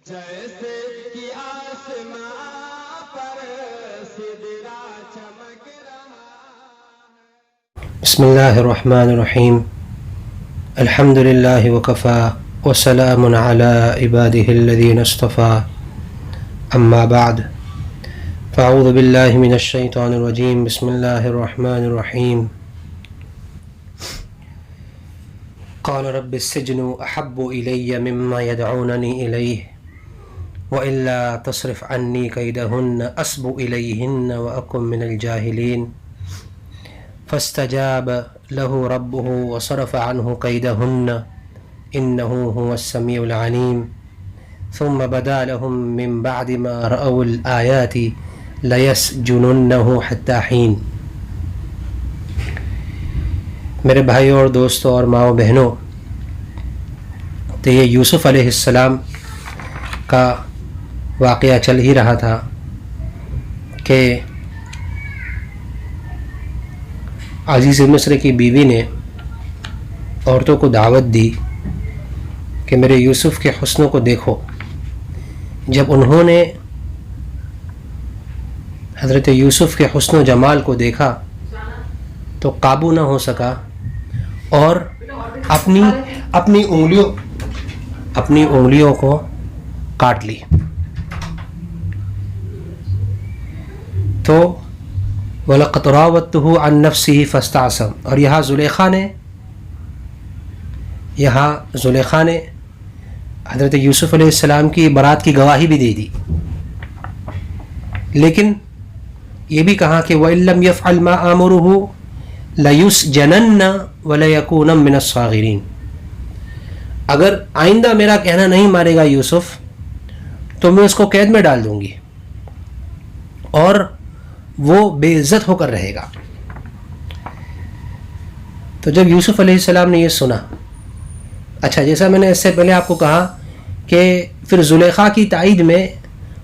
جیسے کہ آسمان پر سدرا چمک رہا. بسم اللہ الرحمن الرحیم. الحمد للہ وکفا وسلام علی عبادہ الذین اصطفى. اما بعد فاعوذ باللہ من الشیطان الرجیم. بسم اللہ الرحمن الرحیم. قال رب السجن احب الی مما يدعوننی الیہ وإلا تصرف عنی کیدہن اصب الیہن واکن من الجاہلین. فاستجاب له ربه وصرف عنه كيدهن إنه هو السميع العليم. ثم بدا لهم من بعد ما رأوا الآيات ليسجننه حتى حين. میرے بھائیوں اور دوستوں اور ماؤں بہنوں، تو یہ یوسف علیہ السلام کا واقعہ چل ہی رہا تھا کہ عزیز مصر کی بیوی نے عورتوں کو دعوت دی کہ میرے یوسف کے حسنوں کو دیکھو. جب انہوں نے حضرت یوسف کے حسن و جمال کو دیکھا تو قابو نہ ہو سکا اور اپنی انگلیوں کو کاٹ لی. تو وَلَقَدْ رَاوَدتُّهُ عَنْ نَفْسِهِ فَاسْتَعْصَمَ. اور یہاں زلیخا نے حضرت یوسف علیہ السلام کی برات کی گواہی بھی دے دی، لیکن یہ بھی کہا کہ وَإِن لَّمْ يَفْعَلْ مَا آمُرُهُ لَيُسْجَنَنَّ وَلَيَكُونًا مِّنَ الصَّاغِرِينَ. اگر آئندہ میرا کہنا نہیں مارے گا یوسف تو میں اس کو قید میں ڈال دوں گی اور وہ بے عزت ہو کر رہے گا. تو جب یوسف علیہ السلام نے یہ سنا، اچھا جیسا میں نے اس سے پہلے آپ کو کہا کہ پھر زلیخا کی تائید میں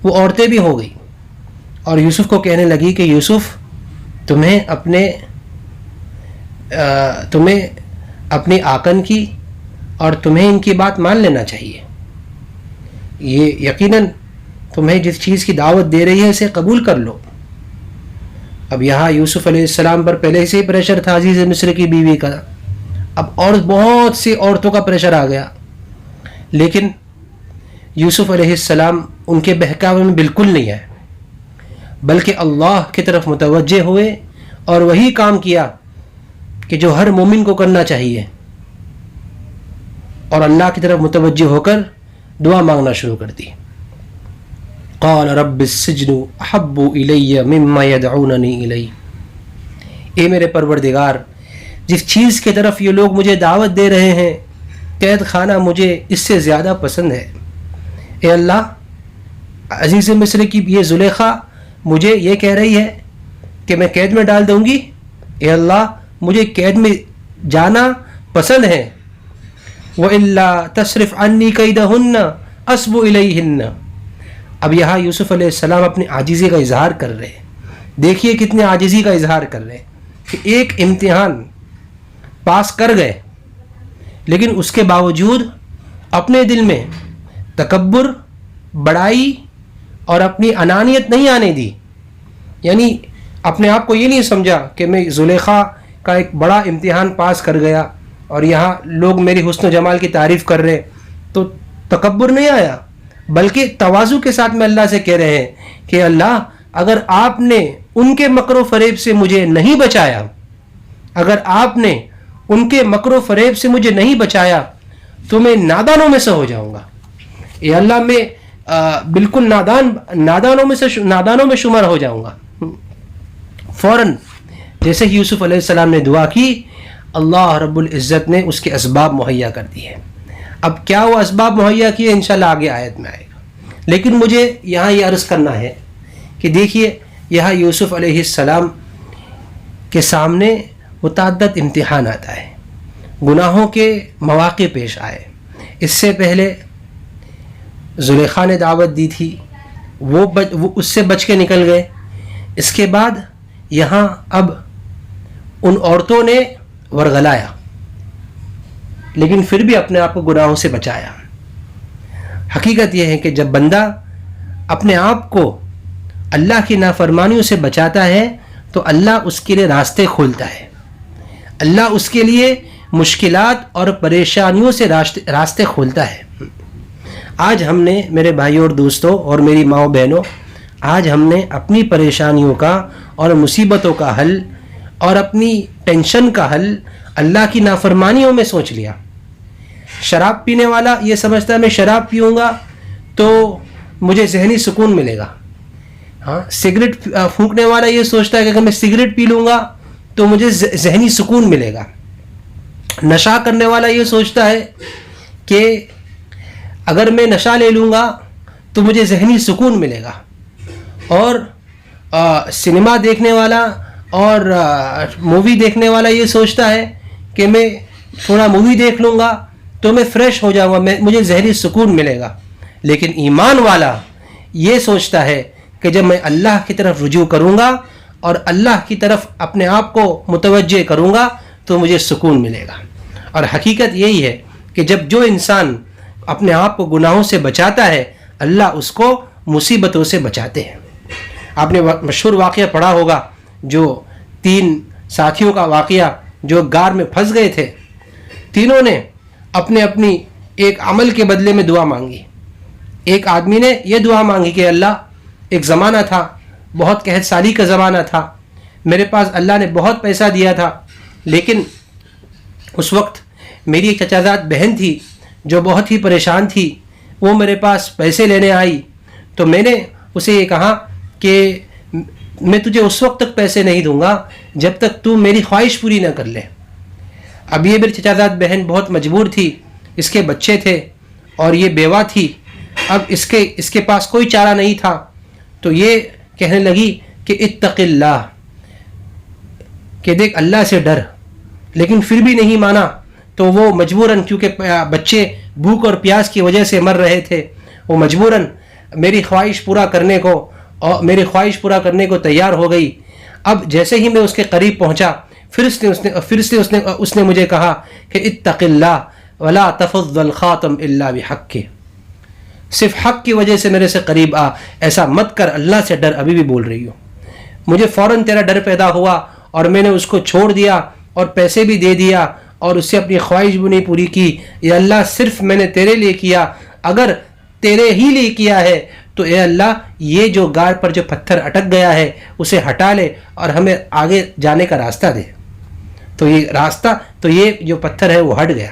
وہ عورتیں بھی ہو گئی اور یوسف کو کہنے لگی کہ یوسف تمہیں اپنی آقن کی اور تمہیں ان کی بات مان لینا چاہیے. یہ یقیناً تمہیں جس چیز کی دعوت دے رہی ہے اسے قبول کر لو. اب یہاں یوسف علیہ السلام پر پہلے سے ہی پریشر تھا عزیز مصر کی بیوی کا، اب اور بہت سی عورتوں کا پریشر آ گیا، لیکن یوسف علیہ السلام ان کے بہکاوے میں بالکل نہیں آئے، بلکہ اللہ کی طرف متوجہ ہوئے اور وہی کام کیا کہ جو ہر مومن کو کرنا چاہیے، اور اللہ کی طرف متوجہ ہو کر دعا مانگنا شروع کر دی. قال رب السجن احب الی مما يدعوننی الیہ. اے میرے پروردگار، جس چیز کی طرف یہ لوگ مجھے دعوت دے رہے ہیں قید خانہ مجھے اس سے زیادہ پسند ہے. اے اللہ، عزیز مصر کی یہ زلیخا مجھے یہ کہہ رہی ہے کہ میں قید میں ڈال دوں گی. اے اللہ، مجھے قید میں جانا پسند ہے. وَإِلَّا تَصْرِفْ عَنِّي كَيْدَهُنَّ أَصْبُ إِلَيْهِنَّ. اب یہاں یوسف علیہ السلام اپنی عاجزی کا اظہار کر رہے ہیں. دیکھیے کتنے عاجزی کا اظہار کر رہے ہیں کہ ایک امتحان پاس کر گئے، لیکن اس کے باوجود اپنے دل میں تکبر، بڑائی اور اپنی انانیت نہیں آنے دی. یعنی اپنے آپ کو یہ نہیں سمجھا کہ میں زلیخا کا ایک بڑا امتحان پاس کر گیا اور یہاں لوگ میری حسن و جمال کی تعریف کر رہے، تو تکبر نہیں آیا، بلکہ تواضع کے ساتھ میں اللہ سے کہہ رہے ہیں کہ اللہ، اگر آپ نے ان کے مکر و فریب سے مجھے نہیں بچایا، اگر آپ نے ان کے مکر و فریب سے مجھے نہیں بچایا تو میں نادانوں میں سے ہو جاؤں گا. اے اللہ، میں بالکل نادانوں میں شمار ہو جاؤں گا. فوراً جیسے ہی یوسف علیہ السلام نے دعا کی، اللہ رب العزت نے اس کے اسباب مہیا کر دیے. اب کیا وہ اسباب مہیا کیے انشاءاللہ آگے آیت میں آئے گا، لیکن مجھے یہاں یہ عرض کرنا ہے کہ دیکھیے یہاں یوسف علیہ السلام کے سامنے متعدد امتحانات آئے، گناہوں کے مواقع پیش آئے. اس سے پہلے زلیخا نے دعوت دی تھی، وہ اس سے بچ کے نکل گئے. اس کے بعد یہاں اب ان عورتوں نے ورغلایا، لیکن پھر بھی اپنے آپ کو گناہوں سے بچایا. حقیقت یہ ہے کہ جب بندہ اپنے آپ کو اللہ کی نافرمانیوں سے بچاتا ہے تو اللہ اس کے لیے راستے کھولتا ہے، اللہ اس کے لیے مشکلات اور پریشانیوں سے راستے کھولتا ہے۔ آج ہم نے میرے بھائیوں اور دوستوں اور میری ماؤں بہنوں، آج ہم نے اپنی پریشانیوں کا اور مصیبتوں کا حل اور اپنی ٹینشن کا حل اللہ کی نافرمانیوں میں سوچ لیا۔ شراب پینے والا یہ سمجھتا ہے میں شراب پیوں گا تو مجھے ذہنی سکون ملے گا، ہاں، سگریٹ پھونکنے والا یہ سوچتا ہے کہ اگر میں سگریٹ پی لوں گا تو مجھے ذہنی سکون ملے گا، نشہ کرنے والا یہ سوچتا ہے کہ اگر میں نشہ لے لوں گا تو مجھے ذہنی سکون ملے گا، اور سنیما دیکھنے والا اور مووی دیکھنے والا یہ سوچتا ہے کہ میں تھوڑا مووی دیکھ لوں گا تو میں فریش ہو جاؤں گا، مجھے ذہنی سکون ملے گا۔ لیکن ایمان والا یہ سوچتا ہے کہ جب میں اللہ کی طرف رجوع کروں گا اور اللہ کی طرف اپنے آپ کو متوجہ کروں گا تو مجھے سکون ملے گا۔ اور حقیقت یہی ہے کہ جب جو انسان اپنے آپ کو گناہوں سے بچاتا ہے اللہ اس کو مصیبتوں سے بچاتے ہیں۔ آپ نے مشہور واقعہ پڑھا ہوگا، جو 3 ساتھیوں کا واقعہ جو غار میں پھنس گئے تھے، تینوں نے اپنی ایک عمل کے بدلے میں دعا مانگی۔ ایک آدمی نے یہ دعا مانگی کہ اللہ، ایک زمانہ تھا، بہت قحط سالی کا زمانہ تھا، میرے پاس اللہ نے بہت پیسہ دیا تھا، لیکن اس وقت میری ایک چچا زاد بہن تھی جو بہت ہی پریشان تھی، وہ میرے پاس پیسے لینے آئی تو میں نے اسے یہ کہا کہ میں تجھے اس وقت تک پیسے نہیں دوں گا جب تک تو میری خواہش پوری نہ کر لے۔ اب یہ میری چچا زاد بہن بہت مجبور تھی، اس کے بچے تھے اور یہ بیوہ تھی، اب اس کے پاس کوئی چارہ نہیں تھا، تو یہ کہنے لگی کہ اتق اللہ، کہ دیکھ اللہ سے ڈر، لیکن پھر بھی نہیں مانا، تو وہ مجبوراً، کیونکہ بچے بھوک اور پیاس کی وجہ سے مر رہے تھے، وہ مجبوراً میری خواہش پورا کرنے کو تیار ہو گئی۔ اب جیسے ہی میں اس کے قریب پہنچا پھر اس نے مجھے کہا کہ اتق اللہ ولا تفض الخاتم الا بحق، صرف حق کی وجہ سے میرے سے قریب آ، ایسا مت کر، اللہ سے ڈر۔ ابھی بھی بول رہی ہو۔ مجھے فوراً تیرا ڈر پیدا ہوا اور میں نے اس کو چھوڑ دیا اور پیسے بھی دے دیا اور اس سے اپنی خواہش بھی نہیں پوری کی۔ یا اللہ، صرف میں نے تیرے لیے کیا، اگر تیرے ہی لیے کیا ہے تو اے اللہ یہ جو غار پر جو پتھر اٹک گیا ہے اسے ہٹا لے اور ہمیں آگے جانے کا راستہ دے۔ تو یہ جو پتھر ہے وہ ہٹ گیا۔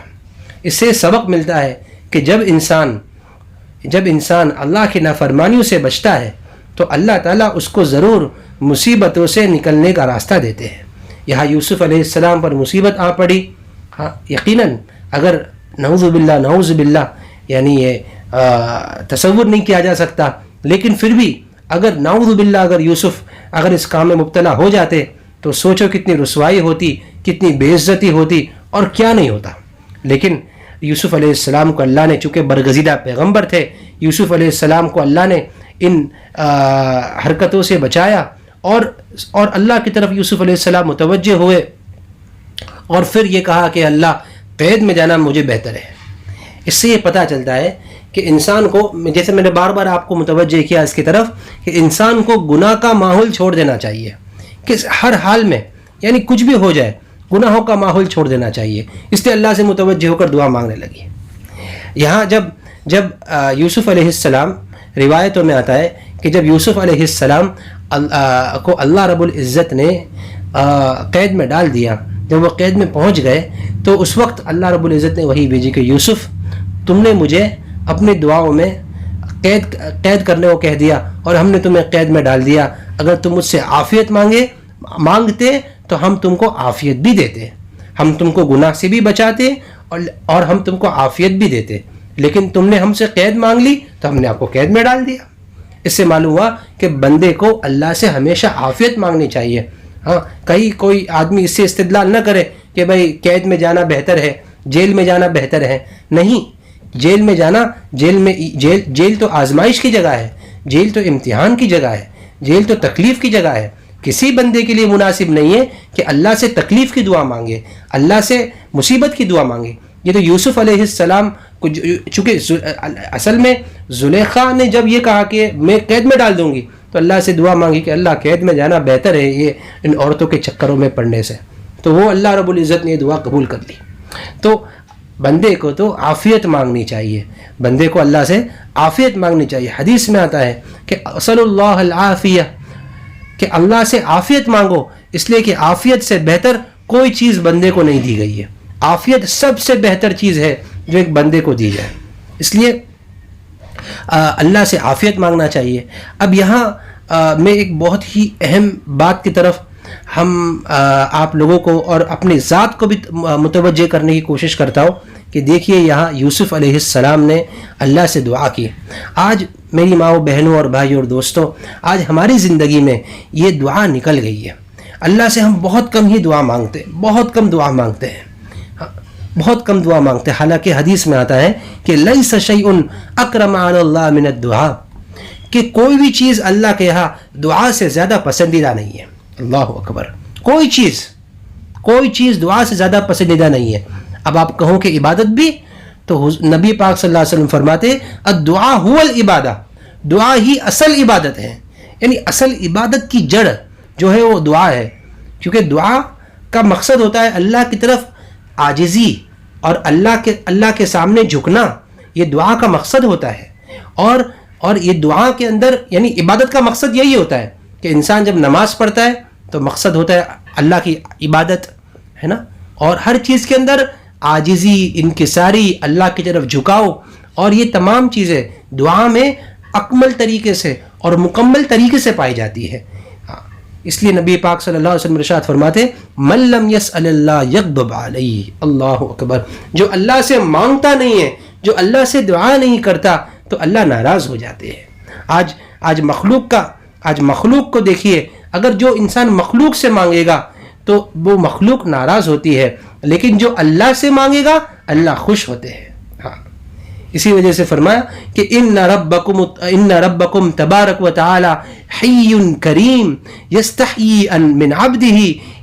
اس سے سبق ملتا ہے کہ جب انسان اللہ کی نافرمانیوں سے بچتا ہے تو اللہ تعالیٰ اس کو ضرور مصیبتوں سے نکلنے کا راستہ دیتے ہیں۔ یہاں یوسف علیہ السلام پر مصیبت آ پڑی، ہاں یقیناً اگر نعوذ باللہ یعنی یہ تصور نہیں کیا جا سکتا، لیکن پھر بھی اگر نعوذ باللہ اگر یوسف اگر اس کام میں مبتلا ہو جاتے تو سوچو کتنی رسوائی ہوتی، کتنی بے عزتی ہوتی اور کیا نہیں ہوتا۔ لیکن یوسف علیہ السلام کو اللہ نے، چونکہ برگزیدہ پیغمبر تھے، یوسف علیہ السلام کو اللہ نے ان حرکتوں سے بچایا اور اللہ کی طرف یوسف علیہ السلام متوجہ ہوئے اور پھر یہ کہا کہ اللہ، قید میں جانا مجھے بہتر ہے۔ اس سے یہ پتہ چلتا ہے کہ انسان کو، جیسے میں نے بار بار آپ کو متوجہ کیا اس کی طرف، کہ انسان کو گناہ کا ماحول چھوڑ دینا چاہیے، کہ ہر حال میں یعنی کچھ بھی ہو جائے گناہوں کا ماحول چھوڑ دینا چاہیے۔ اس لیے اللہ سے متوجہ ہو کر دعا مانگنے لگی۔ یہاں جب یوسف علیہ السلام، روایتوں میں آتا ہے کہ جب یوسف علیہ السلام کو اللہ رب العزت نے قید میں ڈال دیا، جب وہ قید میں پہنچ گئے تو اس وقت اللہ رب العزت نے وحی بھیجی کہ یوسف، تم نے مجھے اپنی دعاؤں میں قید کرنے کو کہہ دیا اور ہم نے تمہیں قید میں ڈال دیا، اگر تم مجھ سے عافیت مانگتے تو ہم تم کو عافیت بھی دیتے، ہم تم کو گناہ سے بھی بچاتے اور ہم تم کو عافیت بھی دیتے، لیکن تم نے ہم سے قید مانگ لی تو ہم نے آپ کو قید میں ڈال دیا۔ اس سے معلوم ہوا کہ بندے کو اللہ سے ہمیشہ عافیت مانگنی چاہیے۔ ہاں، کہیں کوئی آدمی اس سے استدلال نہ کرے کہ بھائی قید میں جانا بہتر ہے، جیل میں جانا بہتر ہے۔ نہیں، جیل میں جانا، جیل تو آزمائش کی جگہ ہے، جیل تو امتحان کی جگہ ہے، جیل تو تکلیف کی جگہ ہے۔ کسی بندے کے لیے مناسب نہیں ہے کہ اللہ سے تکلیف کی دعا مانگے، اللہ سے مصیبت کی دعا مانگے۔ یہ تو یوسف علیہ السلام چونکہ اصل میں زلیخا نے جب یہ کہا کہ میں قید میں ڈال دوں گی تو اللہ سے دعا مانگی کہ اللہ قید میں جانا بہتر ہے یہ ان عورتوں کے چکروں میں پڑنے سے، تو وہ اللہ رب العزت نے یہ دعا قبول کر لی۔ تو بندے کو تو عافیت مانگنی چاہیے، بندے کو اللہ سے عافیت مانگنی چاہیے۔ حدیث میں آتا ہے کہ صلی اللہ العافیہ، کہ اللہ سے عافیت مانگو، اس لیے کہ عافیت سے بہتر کوئی چیز بندے کو نہیں دی گئی ہے۔ عافیت سب سے بہتر چیز ہے جو ایک بندے کو دی جائے، اس لیے اللہ سے عافیت مانگنا چاہیے۔ اب یہاں میں ایک بہت ہی اہم بات کی طرف ہم آپ لوگوں کو اور اپنی ذات کو بھی متوجہ کرنے کی کوشش کرتا ہوں کہ دیکھیے یہاں یوسف علیہ السلام نے اللہ سے دعا کی۔ آج میری ماؤں بہنوں اور بھائیوں اور دوستوں، آج ہماری زندگی میں یہ دعا نکل گئی ہے۔ اللہ سے ہم بہت کم ہی دعا مانگتے ہیں، بہت کم دعا مانگتے ہیں، بہت کم دعا مانگتے ہیں۔ حالانکہ حدیث میں آتا ہے کہ لیس شیء اکرم علی اللہ من الدعاء، کہ کوئی بھی چیز اللہ کے یہاں دعا سے زیادہ پسندیدہ نہیں ہے۔ اللہ اکبر، کوئی چیز دعا سے زیادہ پسندیدہ نہیں ہے۔ اب آپ کہو کہ عبادت بھی، تو نبی پاک صلی اللہ علیہ وسلم فرماتے الدعاء هو العبادہ، دعا ہی اصل عبادت ہے، یعنی اصل عبادت کی جڑ جو ہے وہ دعا ہے، کیونکہ دعا کا مقصد ہوتا ہے اللہ کی طرف عاجزی اور اللہ کے سامنے جھکنا، یہ دعا کا مقصد ہوتا ہے۔ اور یہ دعا کے اندر یعنی عبادت کا مقصد یہی ہوتا ہے کہ انسان جب نماز پڑھتا ہے تو مقصد ہوتا ہے اللہ کی عبادت، ہے نا، اور ہر چیز کے اندر عاجزی، انکساری، اللہ کی طرف جھکاؤ، اور یہ تمام چیزیں دعا میں اکمل طریقے سے اور مکمل طریقے سے پائی جاتی ہے۔ اس لیے نبی پاک صلی اللہ علیہ وسلم ارشاد فرماتے من لم یسأل اللہ یغضب علیہ، اللہ اکبر، جو اللہ سے مانگتا نہیں ہے، جو اللہ سے دعا نہیں کرتا تو اللہ ناراض ہو جاتے ہیں۔ آج مخلوق کو دیکھیے، اگر جو انسان مخلوق سے مانگے گا تو وہ مخلوق ناراض ہوتی ہے، لیکن جو اللہ سے مانگے گا اللہ خوش ہوتے ہیں۔ ہاں، اسی وجہ سے فرمایا کہ ان ربکم تبارک و تعالی حی کریم یستحیی من عبدہ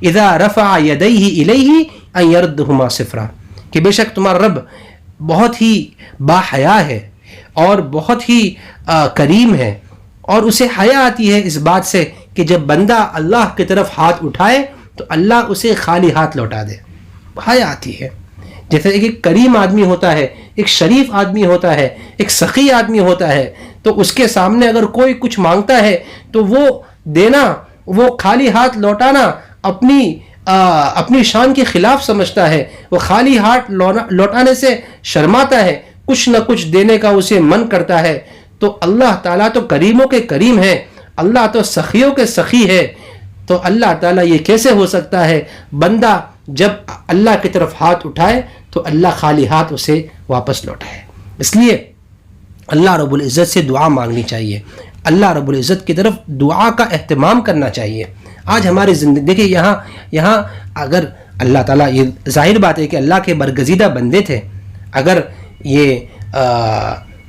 اذا رفع یدیہ الیہ ان یردہما صفرا، کہ بے شک تمہارا رب بہت ہی باحیا ہے اور بہت ہی کریم ہے، اور اسے حیا آتی ہے اس بات سے کہ جب بندہ اللہ کی طرف ہاتھ اٹھائے تو اللہ اسے خالی ہاتھ لوٹا دے، حیا آتی ہے۔ جیسے ایک کریم آدمی ہوتا ہے، ایک شریف آدمی ہوتا ہے، ایک سخی آدمی ہوتا ہے، تو اس کے سامنے اگر کوئی کچھ مانگتا ہے تو وہ دینا، وہ خالی ہاتھ لوٹانا اپنی شان کے خلاف سمجھتا ہے، وہ خالی ہاتھ لوٹانے سے شرماتا ہے، کچھ نہ کچھ دینے کا اسے من کرتا ہے۔ تو اللہ تعالیٰ تو کریموں کے کریم ہے، اللہ تو سخیوں کے سخی ہے، تو اللہ تعالیٰ یہ کیسے ہو سکتا ہے بندہ جب اللہ کی طرف ہاتھ اٹھائے تو اللہ خالی ہاتھ اسے واپس لوٹائے۔ اس لیے اللہ رب العزت سے دعا مانگنی چاہیے، اللہ رب العزت کی طرف دعا کا اہتمام کرنا چاہیے۔ آج ہماری زندگی دیکھیں، یہاں اگر اللہ تعالیٰ، یہ ظاہر بات ہے کہ اللہ کے برگزیدہ بندے تھے، اگر یہ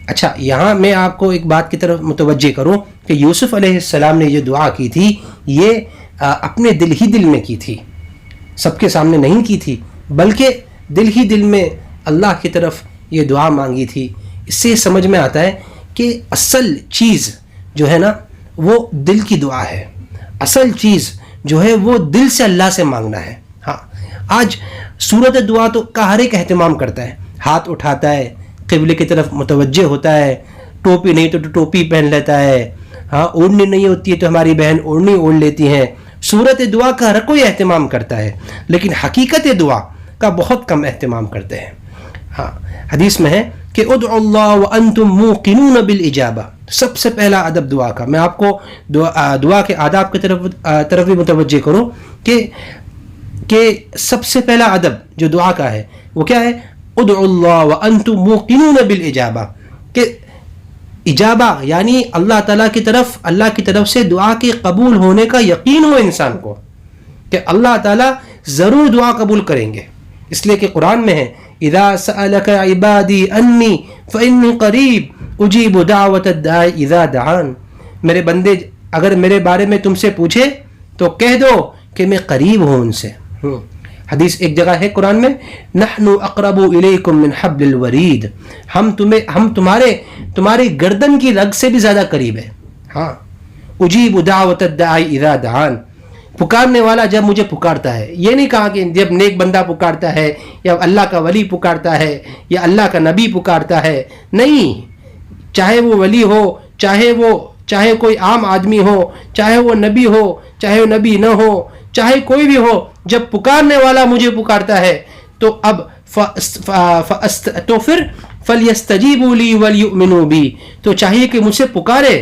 اچھا یہاں میں آپ کو ایک بات کی طرف متوجہ کروں کہ یوسف علیہ السلام نے یہ دعا کی تھی، یہ اپنے دل ہی دل میں کی تھی، سب کے سامنے نہیں کی تھی، بلکہ دل ہی دل میں اللہ کی طرف یہ دعا مانگی تھی۔ اس سے سمجھ میں آتا ہے کہ اصل چیز جو ہے نا وہ دل کی دعا ہے، اصل چیز جو ہے وہ دل سے اللہ سے مانگنا ہے۔ ہاں، آج صورت دعا تو کا ہر ایک اہتمام کرتا ہے، ہاتھ اٹھاتا ہے، قبلے کی طرف متوجہ ہوتا ہے، ٹوپی نہیں تو ٹوپی پہن لیتا ہے، ہاں اوڑھنی نہیں ہوتی ہے تو ہماری بہن اوڑھنی اوڑھ لیتی ہیں۔ صورت دعا کا ہر کوئی اہتمام کرتا ہے، لیکن حقیقت دعا کا بہت کم اہتمام کرتے ہیں۔ ہاں، حدیث میں ہے کہ ادعوا اللہ وانتم موقنون بالاجابہ، سب سے پہلا ادب دعا کا، میں آپ کو دعا کے آداب کی طرف بھی متوجہ کروں کہ سب سے پہلا ادب جو دعا کا ہے وہ کیا ہے؟ ادعوا اللہ وانتم موقنون بالاجابہ، کہ اجابہ یعنی اللہ تعالیٰ کی طرف سے دعا کے قبول ہونے کا یقین ہو انسان کو، کہ اللہ تعالیٰ ضرور دعا قبول کریں گے۔ اس لیے کہ قرآن میں ہے اذا سألك عبادی انی فانی قریب اجیب دعوت الداعی اذا دعان، میرے بندے اگر میرے بارے میں تم سے پوچھے تو کہہ دو کہ میں قریب ہوں ان سے۔ حدیث ایک جگہ ہے قرآن میں، نحن اقرب الیکم من حبل الورید، ہم تمہارے گردن کی رگ سے بھی زیادہ قریب ہے. ہاں، اجیب دعوت الداعی اذا دعان، پکارنے والا جب مجھے پکارتا ہے. یہ نہیں کہا کہ جب نیک بندہ پکارتا ہے یا اللہ کا ولی پکارتا ہے یا اللہ کا نبی پکارتا ہے، نہیں، چاہے وہ ولی ہو، چاہے کوئی عام آدمی ہو، چاہے وہ نبی ہو، چاہے وہ نبی نہ ہو، چاہے کوئی بھی ہو، جب پکارنے والا مجھے پکارتا ہے تو اب تو پھر فَلْيَسْتَجِيبُوا لِي وَلْيُؤْمِنُوا بِي، تو چاہیے کہ مجھ سے پکارے،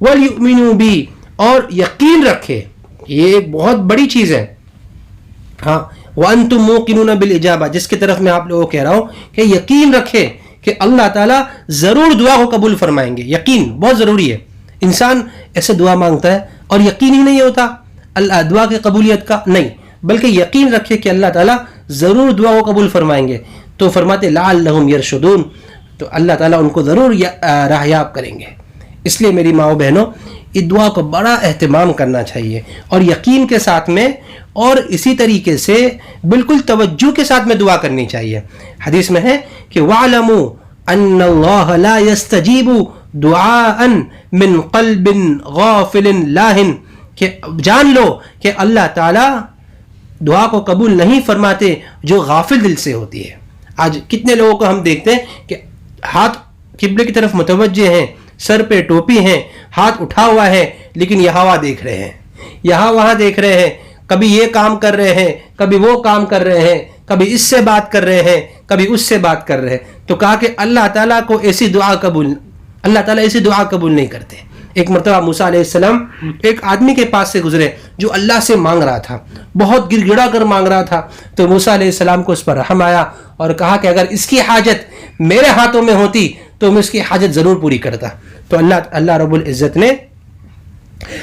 وَلْيُؤْمِنُوا بِي، اور یقین رکھے. یہ ایک بہت بڑی چیز ہے. ہاں، وَأَنْتُمْ مُوقِنُونَ بِالْإِجَابَةِ، جس کی طرف میں آپ لوگوں کو کہہ رہا ہوں کہ یقین رکھے کہ اللہ تعالیٰ ضرور دعا کو قبول فرمائیں گے. یقین بہت ضروری ہے. انسان ایسے دعا مانگتا ہے اور یقین ہی نہیں ہوتا اللہ دعا کی قبولیت کا، نہیں، بلکہ یقین رکھے کہ اللہ تعالیٰ ضرور دعا کو قبول فرمائیں گے. تو فرماتے لعلہم یرشدون، تو اللہ تعالیٰ ان کو ضرور راہیاب کریں گے. اس لیے میری ماؤں بہنوں، اس دعا کو بڑا اہتمام کرنا چاہیے اور یقین کے ساتھ میں، اور اسی طریقے سے بالکل توجہ کے ساتھ میں دعا کرنی چاہیے. حدیث میں ہے کہ وَاعْلَمُوا أَنَّ اللَّهَ لَا يَسْتَجِيبُ دُعَاءً مِّن قَلْبٍ غَافِلٍ لَاهٍ، کہ جان لو کہ اللہ تعالیٰ دعا کو قبول نہیں فرماتے جو غافل دل سے ہوتی ہے. آج کتنے لوگوں کو ہم دیکھتے ہیں کہ ہاتھ قبلے کی طرف متوجہ ہیں، سر پہ ٹوپی ہیں، ہاتھ اٹھا ہوا ہے، لیکن یہ ہوا دیکھ رہے ہیں، یہاں وہاں دیکھ رہے ہیں، کبھی یہ کام کر رہے ہیں، کبھی وہ کام کر رہے ہیں، کبھی اس سے بات کر رہے ہیں، کبھی اس سے بات کر رہے ہیں. تو کہا کہ اللہ تعالیٰ ایسی دعا قبول نہیں کرتے. ایک مرتبہ موسیٰ علیہ السلام ایک آدمی کے پاس سے گزرے جو اللہ سے مانگ رہا تھا، بہت گر گڑا کر مانگ رہا تھا. تو موسیٰ علیہ السلام کو اس پر رحم آیا اور کہا کہ اگر اس کی حاجت میرے ہاتھوں میں ہوتی تو میں اس کی حاجت ضرور پوری کرتا. تو اللہ رب العزت نے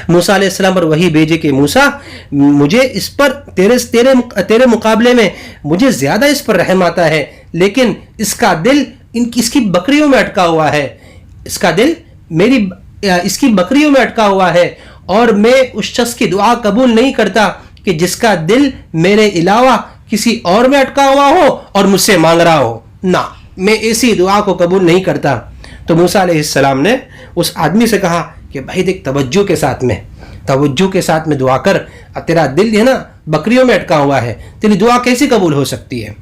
موسیٰ علیہ السلام پر وحی بھیجے کہ موسیٰ، مجھے اس پر تیرے مقابلے میں مجھے زیادہ اس پر رحم آتا ہے، لیکن اس کا دل اس کی بکریوں میں اٹکا ہوا ہے، اس کا دل اس کی بکریوں میں اٹکا ہوا ہے، اور میں اس شخص کی دعا قبول نہیں کرتا کہ جس کا دل میرے علاوہ کسی اور میں اٹکا ہوا ہو اور مجھ سے مانگ رہا ہو. نہ، میں ایسی دعا کو قبول نہیں کرتا. تو موسیٰ علیہ السلام نے اس آدمی سے کہا کہ بھائی دیکھ، توجہ کے ساتھ میں دعا کر، تیرا دل ہے نا بکریوں میں اٹکا ہوا ہے، تیری دعا کیسی قبول ہو سکتی ہے؟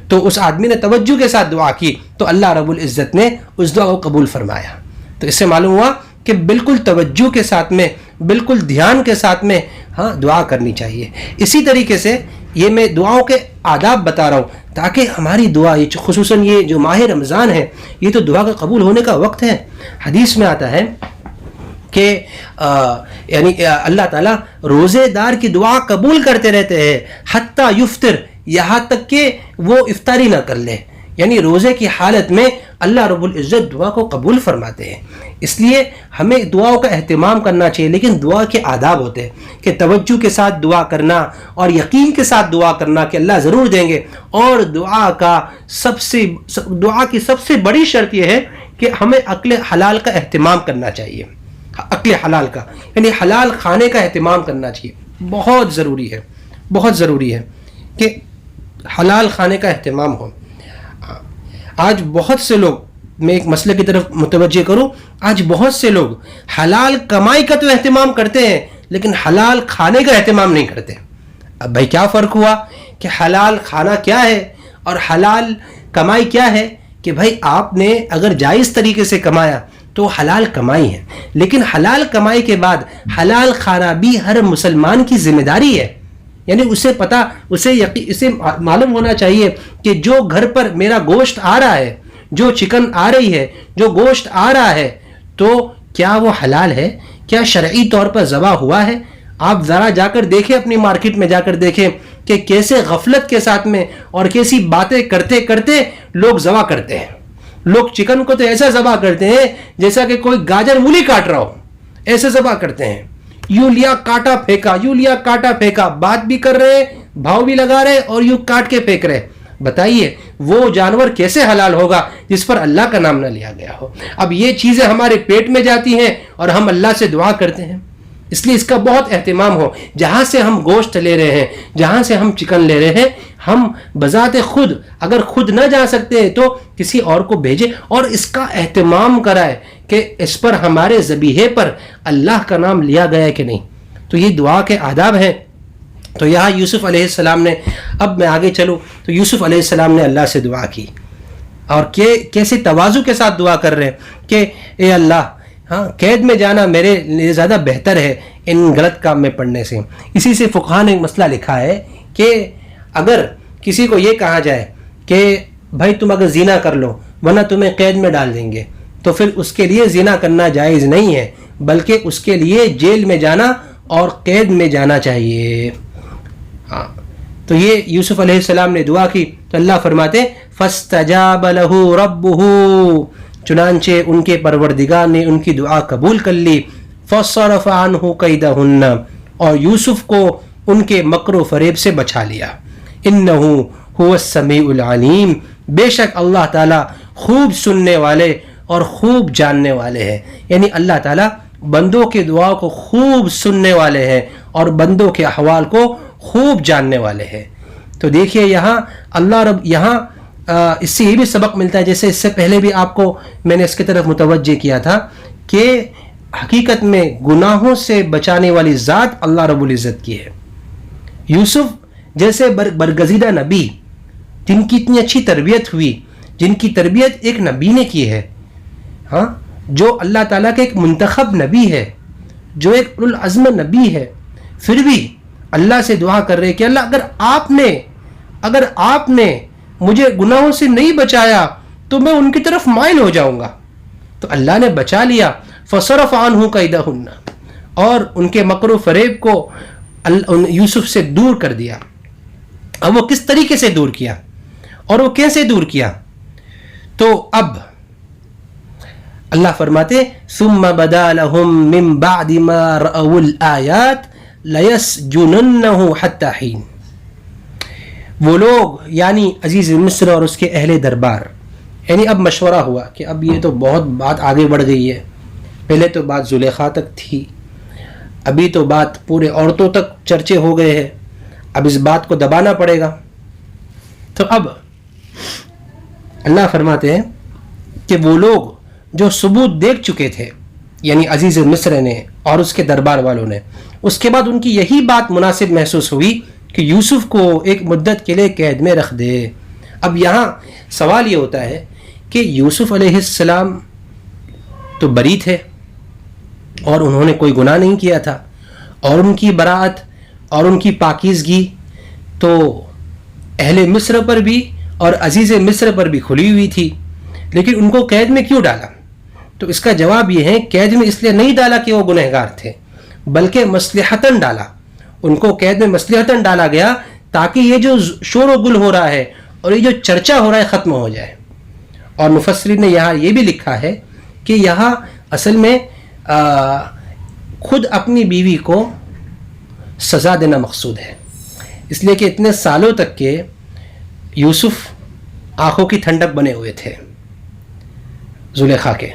تو اس آدمی نے توجہ کے ساتھ دعا کی تو اللہ رب العزت نے اس دعا کو قبول فرمایا. تو اس سے معلوم ہوا کہ بالکل توجہ کے ساتھ میں، بالکل دھیان کے ساتھ میں دعا کرنی چاہیے. اسی طریقے سے یہ میں دعاؤں کے آداب بتا رہا ہوں تاکہ ہماری دعا، خصوصاً یہ جو ماہ رمضان ہے، یہ تو دعا کا قبول ہونے کا وقت ہے. حدیث میں آتا ہے کہ یعنی اللہ تعالیٰ روزے دار کی دعا قبول کرتے رہتے ہیں حتیٰ یفطر، یہاں تک کہ وہ افطاری نہ کر لے. یعنی روزے کی حالت میں اللہ رب العزت دعا کو قبول فرماتے ہیں. اس لیے ہمیں دعاؤں کا اہتمام کرنا چاہیے، لیکن دعا کے آداب ہوتے ہیں کہ توجہ کے ساتھ دعا کرنا اور یقین کے ساتھ دعا کرنا کہ اللہ ضرور دیں گے. اور دعا کی سب سے بڑی شرط یہ ہے کہ ہمیں عقل حلال کا اہتمام کرنا چاہیے. عقل حلال کا یعنی حلال کھانے کا اہتمام کرنا چاہیے. بہت ضروری ہے کہ حلال کھانے کا اہتمام ہو. آج بہت سے لوگ، میں ایک مسئلے کی طرف متوجہ کروں، آج بہت سے لوگ حلال کمائی کا تو اہتمام کرتے ہیں لیکن حلال کھانے کا اہتمام نہیں کرتے. اب بھائی کیا فرق ہوا کہ حلال کھانا کیا ہے اور حلال کمائی کیا ہے؟ کہ بھائی آپ نے اگر جائز طریقے سے کمایا تو حلال کمائی ہے، لیکن حلال کمائی کے بعد حلال کھانا بھی ہر مسلمان کی ذمہ داری ہے. یعنی اسے معلوم ہونا چاہیے کہ جو گھر پر میرا گوشت آ رہا ہے، جو چکن آ رہی ہے، جو گوشت آ رہا ہے، تو کیا وہ حلال ہے؟ کیا شرعی طور پر ذبح ہوا ہے؟ آپ ذرا جا کر دیکھیں، اپنی مارکیٹ میں جا کر دیکھیں کہ کیسے غفلت کے ساتھ میں اور کیسی باتیں کرتے کرتے لوگ ذبح کرتے ہیں. لوگ چکن کو تو ایسا ذبح کرتے ہیں جیسا کہ کوئی گاجر مولی کاٹ رہا ہو، ایسے ذبح کرتے ہیں. یوں لیا کاٹا پھینکا، بات بھی کر رہے، بھاؤ بھی لگا رہے اور یوں کاٹ کے پھینک رہے. بتائیے وہ جانور کیسے حلال ہوگا جس پر اللہ کا نام نہ لیا گیا ہو؟ اب یہ چیزیں ہمارے پیٹ میں جاتی ہیں اور ہم اللہ سے دعا کرتے ہیں. اس لیے اس کا بہت اہتمام ہو. جہاں سے ہم گوشت لے رہے ہیں، جہاں سے ہم چکن لے رہے ہیں، ہم بذات خود اگر خود نہ جا سکتے تو کسی اور کو بھیجے اور اس کا اہتمام کرائے کہ اس پر ہمارے ذبیحے پر اللہ کا نام لیا گیا ہے کہ نہیں. تو یہ دعا کے آداب ہیں. تو یہاں یوسف علیہ السلام نے, اب میں آگے چلوں تو یوسف علیہ السلام نے اللہ سے دعا کی اور کیسے تواضع کے ساتھ دعا کر رہے ہیں کہ اے اللہ, ہاں قید میں جانا میرے لیے زیادہ بہتر ہے ان غلط کام میں پڑنے سے. اسی سے فقہاء نے ایک مسئلہ لکھا ہے کہ اگر کسی کو یہ کہا جائے کہ بھائی تم اگر زنا کر لو ورنہ تمہیں قید میں ڈال دیں گے, تو پھر اس کے لیے زنا کرنا جائز نہیں ہے, بلکہ اس کے لیے جیل میں جانا اور قید میں جانا چاہیے. ہاں تو یہ یوسف علیہ السلام نے دعا کی تو اللہ فرماتے فاستجاب له ربه, چنانچہ ان کے پروردگار نے ان کی دعا قبول کر لی. فصرف عنه کیدہن, اور یوسف کو ان کے مکر و فریب سے بچا لیا. انہ هو السمیع العلیم, بے شک اللہ تعالیٰ خوب سننے والے اور خوب جاننے والے ہیں. یعنی اللہ تعالیٰ بندوں کے دعا کو خوب سننے والے ہیں اور بندوں کے احوال کو خوب جاننے والے ہیں. تو دیکھیے یہاں اللہ رب, یہاں اس سے یہ بھی سبق ملتا ہے, جیسے اس سے پہلے بھی آپ کو میں نے اس کی طرف متوجہ کیا تھا کہ حقیقت میں گناہوں سے بچانے والی ذات اللہ رب العزت کی ہے. یوسف جیسے برگزیدہ نبی جن کی اتنی اچھی تربیت ہوئی, جن کی تربیت ایک نبی نے کی ہے, ہاں جو اللہ تعالیٰ کے ایک منتخب نبی ہے, جو ایک العزم نبی ہے, پھر بھی اللہ سے دعا کر رہے کہ اللہ اگر آپ نے مجھے گناہوں سے نہیں بچایا تو میں ان کی طرف مائل ہو جاؤں گا. تو اللہ نے بچا لیا. فصرف عنہ کیدہن, اور ان کے مکر و فریب کو یوسف سے دور کر دیا. اب وہ کس طریقے سے دور کیا اور وہ کیسے دور کیا؟ تو اب اللہ فرماتے ثم بدا لهم من بعد ما رأوا الآیات لیسجننہ حتی حین. وہ لوگ یعنی عزیز مصر اور اس کے اہل دربار, یعنی اب مشورہ ہوا کہ اب یہ تو بہت بات آگے بڑھ گئی ہے. پہلے تو بات زلیخا تک تھی, ابھی تو بات پورے عورتوں تک چرچے ہو گئے ہیں, اب اس بات کو دبانا پڑے گا. تو اب اللہ فرماتے ہیں کہ وہ لوگ جو ثبوت دیکھ چکے تھے, یعنی عزیز مصر نے اور اس کے دربار والوں نے, اس کے بعد ان کی یہی بات مناسب محسوس ہوئی کہ یوسف کو ایک مدت کے لیے قید میں رکھ دے. اب یہاں سوال یہ ہوتا ہے کہ یوسف علیہ السلام تو بری تھے اور انہوں نے کوئی گناہ نہیں کیا تھا, اور ان کی براءت اور ان کی پاکیزگی تو اہل مصر پر بھی اور عزیز مصر پر بھی کھلی ہوئی تھی, لیکن ان کو قید میں کیوں ڈالا؟ تو اس کا جواب یہ ہے قید میں اس لیے نہیں ڈالا کہ وہ گنہگار تھے, بلکہ مصلحتاً ڈالا. ان کو قید میں مصلحتاً ڈالا گیا تاکہ یہ جو شور و گل ہو رہا ہے اور یہ جو چرچا ہو رہا ہے ختم ہو جائے. اور مفسرین نے یہاں یہ بھی لکھا ہے کہ یہاں اصل میں خود اپنی بیوی کو سزا دینا مقصود ہے, اس لیے کہ اتنے سالوں تک کے یوسف آنکھوں کی ٹھنڈک بنے ہوئے تھے زلیخا کے.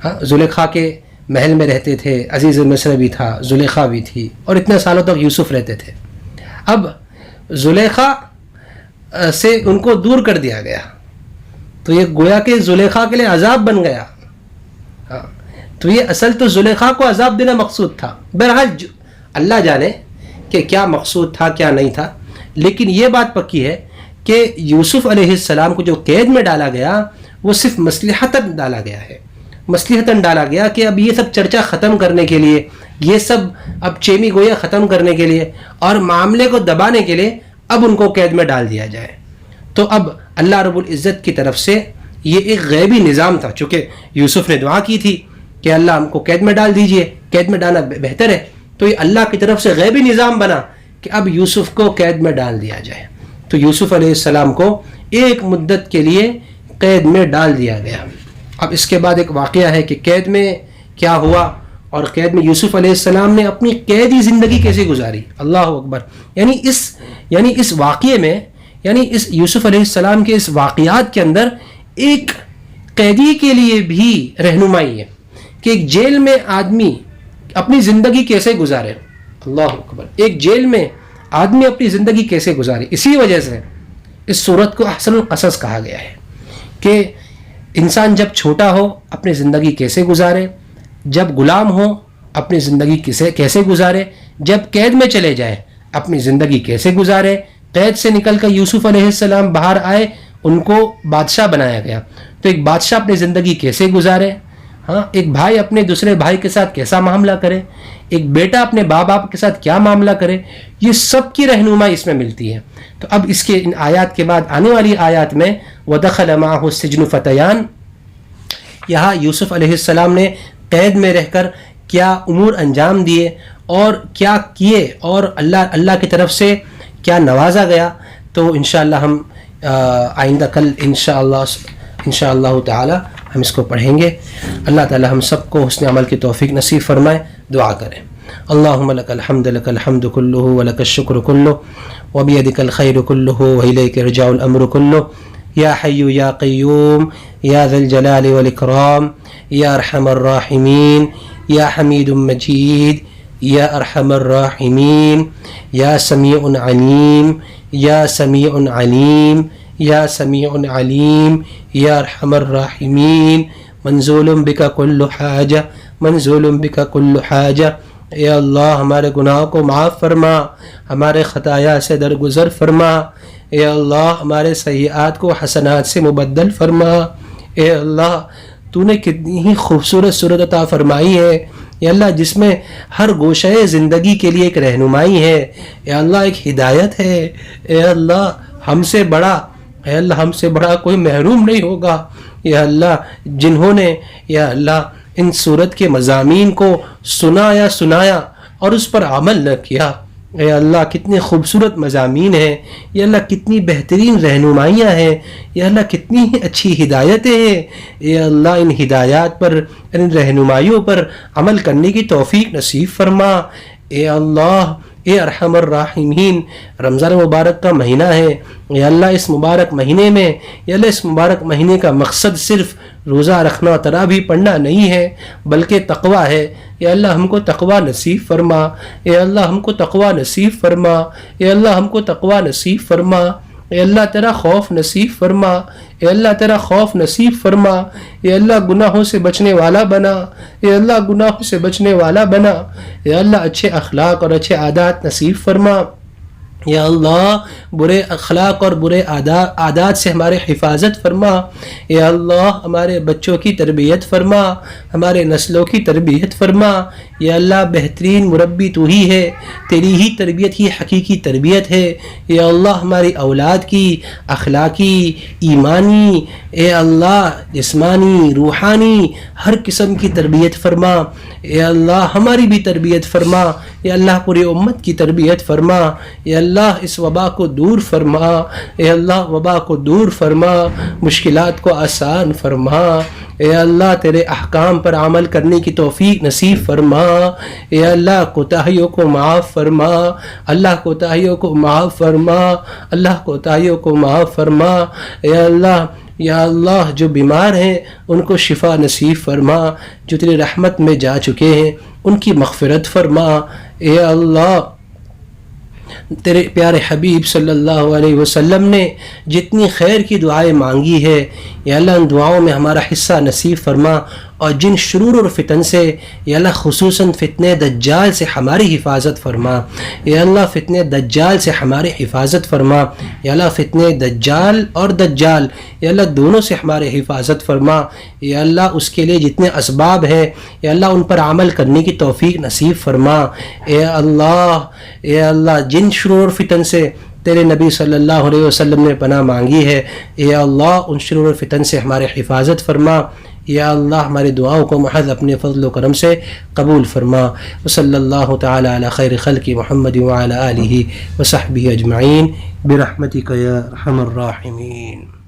ہاں زلیخا کے محل میں رہتے تھے, عزیز مصر بھی تھا, زلیخا بھی تھی, اور اتنے سالوں تک یوسف رہتے تھے. اب زلیخا سے ان کو دور کر دیا گیا تو یہ گویا کہ زلیخا کے لیے عذاب بن گیا. ہاں تو یہ اصل تو زلیخا کو عذاب دینا مقصود تھا. بہرحال اللہ جانے کہ کیا مقصود تھا کیا نہیں تھا, لیکن یہ بات پکی ہے کہ یوسف علیہ السلام کو جو قید میں ڈالا گیا وہ صرف مصلحتاً ڈالا گیا ہے, مصلحتاً ڈالا گیا کہ اب یہ سب چرچا ختم کرنے کے لیے, یہ سب اب چیمی گویا ختم کرنے کے لیے اور معاملے کو دبانے کے لیے اب ان کو قید میں ڈال دیا جائے. تو اب اللہ رب العزت کی طرف سے یہ ایک غیبی نظام تھا, چونکہ یوسف نے دعا کی تھی کہ اللہ ہم کو قید میں ڈال دیجئے, قید میں ڈالنا بہتر ہے, تو یہ اللہ کی طرف سے غیبی نظام بنا کہ اب یوسف کو قید میں ڈال دیا جائے. تو یوسف علیہ السلام کو ایک مدت کے لیے قید میں ڈال دیا گیا. اب اس کے بعد ایک واقعہ ہے کہ قید میں کیا ہوا اور قید میں یوسف علیہ السلام نے اپنی قیدی زندگی کیسے گزاری. اللہ اکبر. یعنی اس واقعے میں, یعنی اس یوسف علیہ السلام کے اس واقعات کے اندر ایک قیدی کے لیے بھی رہنمائی ہے کہ ایک جیل میں آدمی اپنی زندگی کیسے گزارے. اللہ اکبر. ایک جیل میں آدمی اپنی زندگی کیسے گزارے. اسی وجہ سے اس صورت کو احسن القصص کہا گیا ہے کہ انسان جب چھوٹا ہو اپنی زندگی کیسے گزارے، جب غلام ہو اپنی زندگی کیسے گزارے، جب قید میں چلے جائے اپنی زندگی کیسے گزارے. قید سے نکل کر یوسف علیہ السلام باہر آئے، ان کو بادشاہ بنایا گیا، تو ایک بادشاہ اپنی زندگی کیسے گزارے، ہاں ایک بھائی اپنے دوسرے بھائی کے ساتھ کیسا معاملہ کرے، ایک بیٹا اپنے باپ کے ساتھ کیا معاملہ کرے، یہ سب کی رہنمائی اس میں ملتی ہے. تو اب اس کے ان آیات کے بعد آنے والی آیات میں وَدَخَلَ مَعَهُ السِّجْنُ فَتَيَانِ، یہاں یوسف علیہ السلام نے قید میں رہ کر کیا امور انجام دیے اور کیا کیے اور اللہ کی طرف سے کیا نوازا گیا. تو انشاءاللہ ہم آئندہ کل انشاءاللہ تعالی ہم اس کو پڑھیں گے. اللہ تعالی ہم سب کو حسن عمل کی توفیق نصیب فرمائے. دعا کریں. اللہم لک الحمد کلہ ولک الشکر کلہ وبیدک الخیر کلہ والیک یرجع الامر کلہ یا حی یا قیوم یا ذا الجلال والاکرام یا ارحم الراحمین یا حمید مجید یا ارحم الراحمین یا سمیع علیم یا سمیع علیم یا سمیع علیم یا ارحم الراحمین. منزول بک کل حاجہ، منزول بک کل حاجہ. اے اللہ ہمارے گناہوں کو معاف فرما، ہمارے خطایا سے درگزر فرما. اے اللہ ہمارے سیئات کو حسنات سے مبدل فرما. اے اللہ تو نے کتنی ہی خوبصورت صورت عطا فرمائی ہے یا اللہ، جس میں ہر گوشے زندگی کے لیے ایک رہنمائی ہے. اے اللہ ایک ہدایت ہے. اے اللہ ہم سے بڑا، اے اللہ ہم سے بڑا کوئی محروم نہیں ہوگا. یا اللہ جنہوں نے یا اللہ ان صورت کے مضامین کو سنایا اور اس پر عمل نہ کیا، اے اللہ کتنے خوبصورت مضامین ہیں یا اللہ، کتنی بہترین رہنمائیاں ہیں یا اللہ، کتنی ہی اچھی ہدایتیں ہیں. اے اللہ ان ہدایات پر، ان رہنمائیوں پر عمل کرنے کی توفیق نصیب فرما. اے اللہ اے ارحم الراحمین، رمضان مبارک کا مہینہ ہے یا اللہ، اس مبارک مہینے میں یا اللہ اس مبارک مہینے کا مقصد صرف روزہ رکھنا تراویح پڑھنا نہیں ہے بلکہ تقویٰ ہے. یا اللہ ہم کو تقویٰ نصیب فرما. اے اللہ ہم کو تقویٰ نصیب فرما. اے اللہ ہم کو تقویٰ نصیب فرما. اے اللہ تیرا خوف نصیب فرما. اے اللہ تیرا خوف نصیب فرما. اے اللہ گناہوں سے بچنے والا بنا. اے اللہ گناہوں سے بچنے والا بنا. اے اللہ اچھے اخلاق اور اچھے عادات نصیب فرما. یا اللہ برے اخلاق اور برے عادات سے ہمارے حفاظت فرما. یا اللہ ہمارے بچوں کی تربیت فرما، ہمارے نسلوں کی تربیت فرما. یا اللہ بہترین مربی تو ہی ہے، تیری ہی تربیت ہی حقیقی تربیت ہے. یا اللہ ہماری اولاد کی اخلاقی، ایمانی، اے اللہ جسمانی، روحانی ہر قسم کی تربیت فرما. اے اللہ ہماری بھی تربیت فرما. یا اللہ پوری امت کی تربیت فرما. اے اللہ اس وبا کو دور فرما. اے اللہ وبا کو دور فرما، مشکلات کو آسان فرما. اے اللہ تیرے احکام پر عمل کرنے کی توفیق نصیب فرما. اے اللہ کوتاہیوں کو معاف فرما. اللہ کوتاہیوں کو معاف فرما. اللہ کوتاہیوں کو معاف فرما. اے اللہ یا اللہ جو بیمار ہیں ان کو شفا نصیب فرما. جو تیری رحمت میں جا چکے ہیں ان کی مغفرت فرما. اے اللہ تیرے پیارے حبیب صلی اللہ علیہ وسلم نے جتنی خیر کی دعائیں مانگی ہے یا اللہ ان دعاؤں میں ہمارا حصہ نصیب فرما. اور جن شرور اور فتن سے یا اللہ خصوصاً فتنہ دجال سے ہماری حفاظت فرما. یا اللہ فتنہ دجال سے ہماری حفاظت فرما. یا اللہ فتنہ دجال اور دجال یا اللہ دونوں سے ہماری حفاظت فرما. یا اللہ اس کے لیے جتنے اسباب ہیں یا اللہ ان پر عمل کرنے کی توفیق نصیب فرما. اے اللہ جن شرور اور فتن سے تیرے نبی صلی اللہ علیہ وسلم نے پناہ مانگی ہے اے اللہ ان شرور اور فتن سے ہمارے حفاظت فرما. یا اللہ ہماری دعاؤں کو محض اپنے فضل و کرم سے قبول فرما. وصلی اللہ تعالی علی خیر خلق محمد وعلی آلہ وصحبہ اجمعین برحمتک یا ارحم الراحمین.